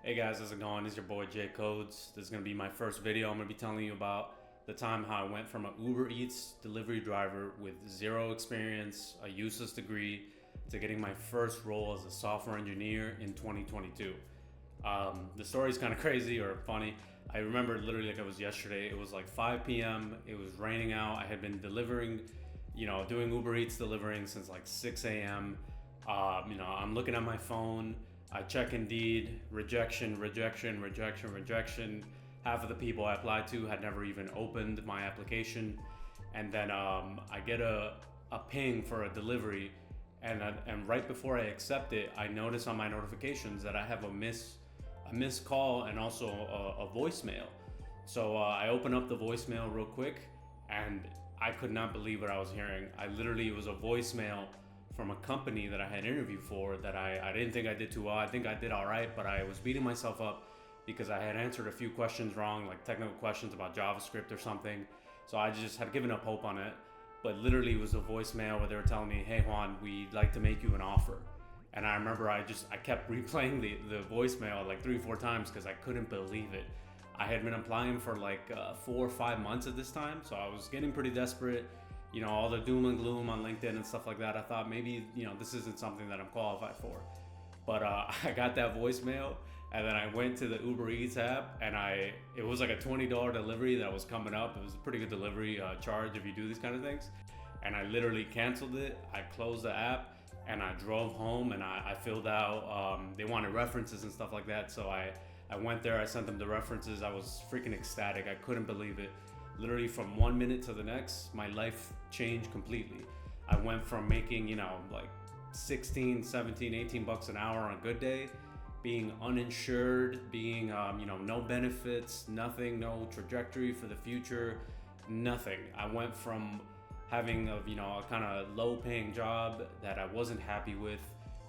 Hey guys, how's it going? It's your boy Jay Codes. This is gonna be my first video. I'm gonna be telling you about the time how I went from an Uber Eats delivery driver with zero experience, a useless degree, to getting my first role as a software engineer in 2022. The story is kind of crazy or funny. I remember literally like it was yesterday. It was like 5 p.m. It was raining out. I had been delivering, doing Uber Eats delivering since like 6 a.m. I'm looking at my phone. I check Indeed, rejection. Half of the people I applied to had never even opened my application. And then I get a ping for a delivery. And right before I accept it, I notice on my notifications that I have a missed call and also a voicemail. So I open up the voicemail real quick, and I could not believe what I was hearing. It was a voicemail from a company that I had interviewed for that I didn't think I did too well. I think I did all right, but I was beating myself up because I had answered a few questions wrong, like technical questions about JavaScript or something. So I just had given up hope on it. But literally it was a voicemail where they were telling me, hey Juan, we'd like to make you an offer. And I remember I kept replaying the voicemail like 3 or 4 times because I couldn't believe it. I had been applying for like 4 or 5 months at this time, so I was getting pretty desperate. All the doom and gloom on LinkedIn and stuff like that. I thought maybe, this isn't something that I'm qualified for. But I got that voicemail, and then I went to the Uber Eats app, and it was like a $20 delivery that was coming up. It was a pretty good delivery charge if you do these kind of things. And I literally canceled it. I closed the app, and I drove home, and I filled out, they wanted references and stuff like that. So I went there, I sent them the references. I was freaking ecstatic. I couldn't believe it. Literally from 1 minute to the next, my life changed completely. I went from making, like 16, 17, 18 bucks an hour on a good day, being uninsured, being, no benefits, nothing, no trajectory for the future, nothing. I went from having a kind of low paying job that I wasn't happy with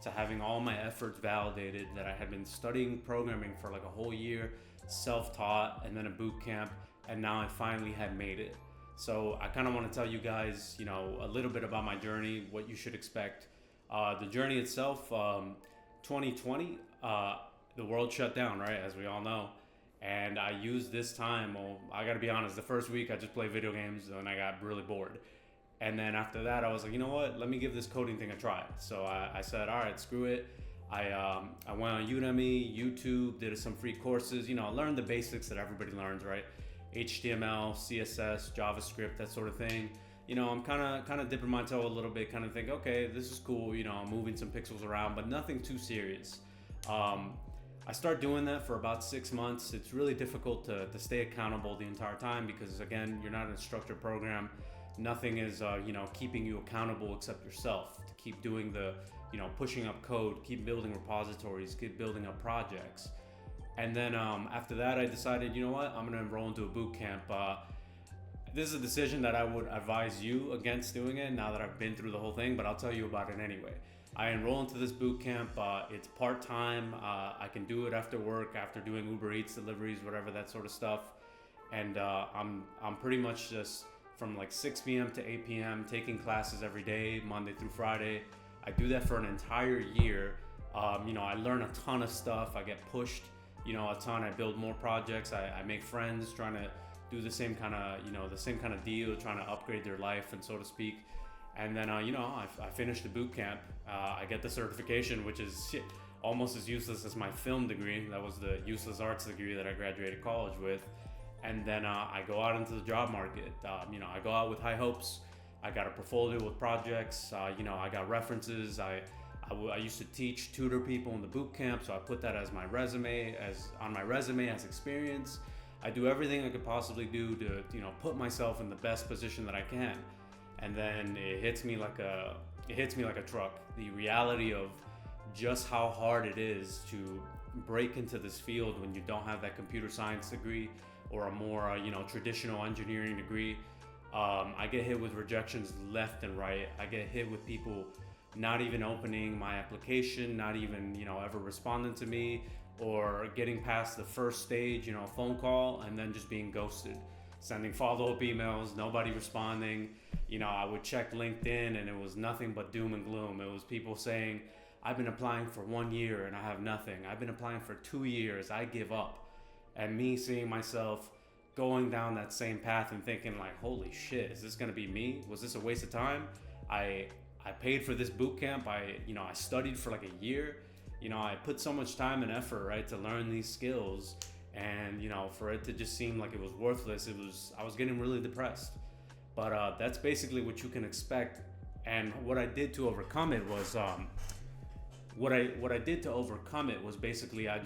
to having all my efforts validated, that I had been studying programming for like a whole year, self-taught, and then a boot camp. And now I finally had made it. So I kind of want to tell you guys, a little bit about my journey, what you should expect. The journey itself, 2020, the world shut down, right? As we all know. And I used this time, well, I got to be honest, the first week I just played video games and I got really bored. And then after that, I was like, you know what? Let me give this coding thing a try. So I said, all right, screw it. I went on Udemy, YouTube, did some free courses, learned the basics that everybody learns, right? HTML, CSS, JavaScript, that sort of thing. I'm kind of dipping my toe a little bit, kind of think, okay, this is cool. I'm moving some pixels around, but nothing too serious. I start doing that for about 6 months. It's really difficult to stay accountable the entire time because, again, you're not in a structured program. Nothing is, keeping you accountable except yourself to keep doing the, pushing up code, keep building repositories, keep building up projects. And then after that, I decided, you know what, I'm gonna enroll into a boot camp. This is a decision that I would advise you against doing it now that I've been through the whole thing, but I'll tell you about it anyway. I enroll into this boot camp. It's part-time. I can do it after work, after doing Uber Eats deliveries, whatever, that sort of stuff. And I'm pretty much just from like 6 p.m. to 8 p.m. taking classes every day, Monday through Friday. I do that for an entire year. I learn a ton of stuff. I get pushed a ton. I build more projects. I make friends trying to do the same kind of deal, trying to upgrade their life, and so to speak. And then, I finish the boot camp. I get the certification, which is almost as useless as my film degree. That was the useless arts degree that I graduated college with. And then I go out into the job market. I go out with high hopes. I got a portfolio with projects. I got references. I used to teach, tutor people in the boot camp, so I put that as my resume, as experience. I do everything I could possibly do to, put myself in the best position that I can. And then it hits me like a truck. The reality of just how hard it is to break into this field when you don't have that computer science degree or a more, traditional engineering degree. I get hit with rejections left and right. I get hit with people not even opening my application, not even, ever responding to me, or getting past the first stage, phone call, and then just being ghosted, sending follow-up emails, nobody responding. I would check LinkedIn and it was nothing but doom and gloom. It was people saying, I've been applying for 1 year and I have nothing. I've been applying for 2 years, I give up. And me seeing myself going down that same path and thinking like, holy shit, is this gonna be me? Was this a waste of time? I paid for this boot camp. I studied for like a year. I put so much time and effort, right, to learn these skills, and for it to just seem like it was worthless, I was getting really depressed. But that's basically what you can expect. And what I did to overcome it was basically I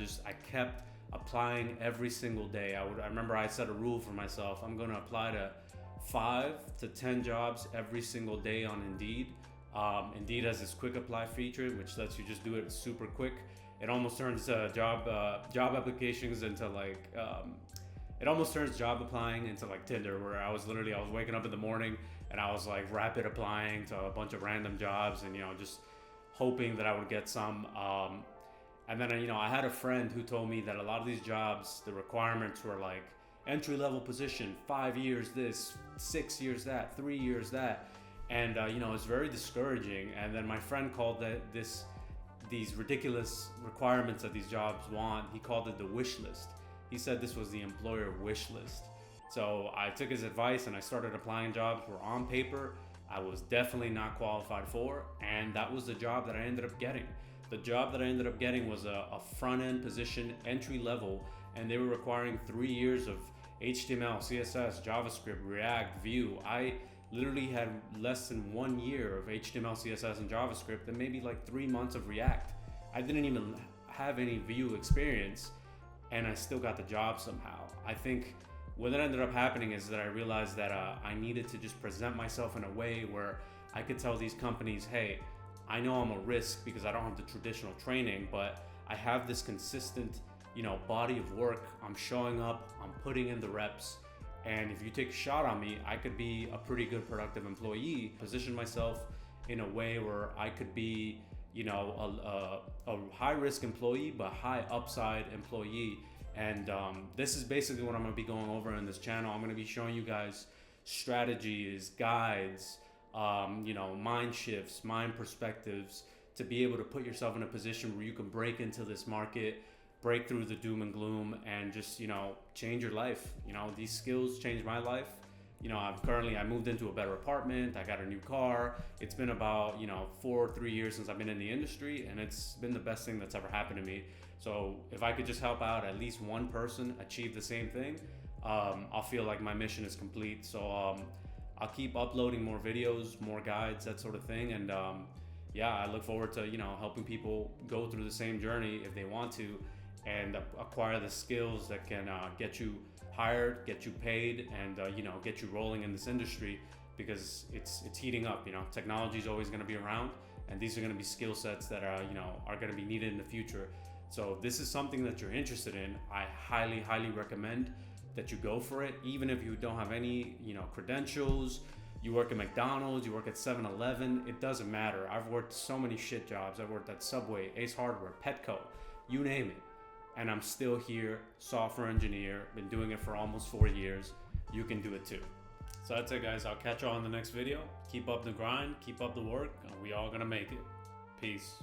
kept applying every single day. I remember I set a rule for myself. I'm going to apply to 5 to 10 jobs every single day on Indeed. Indeed has this quick apply feature, which lets you just do it super quick. It almost turns job applications into it almost turns job applying into like Tinder, where I was waking up in the morning and I was like rapid applying to a bunch of random jobs and just hoping that I would get some. And then I had a friend who told me that a lot of these jobs, the requirements were like entry-level position, 5 years this, 6 years that, 3 years that. And it's very discouraging. And then my friend called these ridiculous requirements that these jobs want, he called it the wish list. He said this was the employer wish list. So I took his advice and I started applying jobs where on paper I was definitely not qualified for, and that was the job that I ended up getting. The job that I ended up getting was a front-end position, entry level, and they were requiring 3 years of HTML, CSS, JavaScript, React, Vue. I literally had less than 1 year of HTML, CSS, and JavaScript, and maybe like 3 months of React. I didn't even have any Vue experience, and I still got the job somehow. I think what ended up happening is that I realized that I needed to just present myself in a way where I could tell these companies, hey, I know I'm a risk because I don't have the traditional training, but I have this consistent, body of work. I'm showing up, I'm putting in the reps, and if you take a shot on me, I could be a pretty good productive employee. Position myself in a way where I could be, a high risk employee, but high upside employee. And this is basically what I'm going to be going over in this channel. I'm going to be showing you guys strategies, guides, mind shifts, mind perspectives to be able to put yourself in a position where you can break into this market, break through the doom and gloom, and just, change your life. These skills changed my life. I moved into a better apartment. I got a new car. It's been about, 3 years since I've been in the industry, and it's been the best thing that's ever happened to me. So if I could just help out at least one person achieve the same thing, I'll feel like my mission is complete. So I'll keep uploading more videos, more guides, that sort of thing. And I look forward to, helping people go through the same journey if they want to, and acquire the skills that can get you hired, get you paid, and get you rolling in this industry, because it's heating up. Technology is always going to be around, and these are going to be skill sets that are going to be needed in the future. So if this is something that you're interested in, I highly recommend that you go for it. Even if you don't have any credentials, you work at McDonald's, you work at 7-Eleven, it doesn't matter. I've worked so many shit jobs. I've worked at Subway, Ace Hardware, Petco, you name it. And I'm still here, software engineer, been doing it for almost 4 years. You can do it too. So that's it, guys. I'll catch you all in the next video. Keep up the grind, keep up the work, and we all gonna make it. Peace.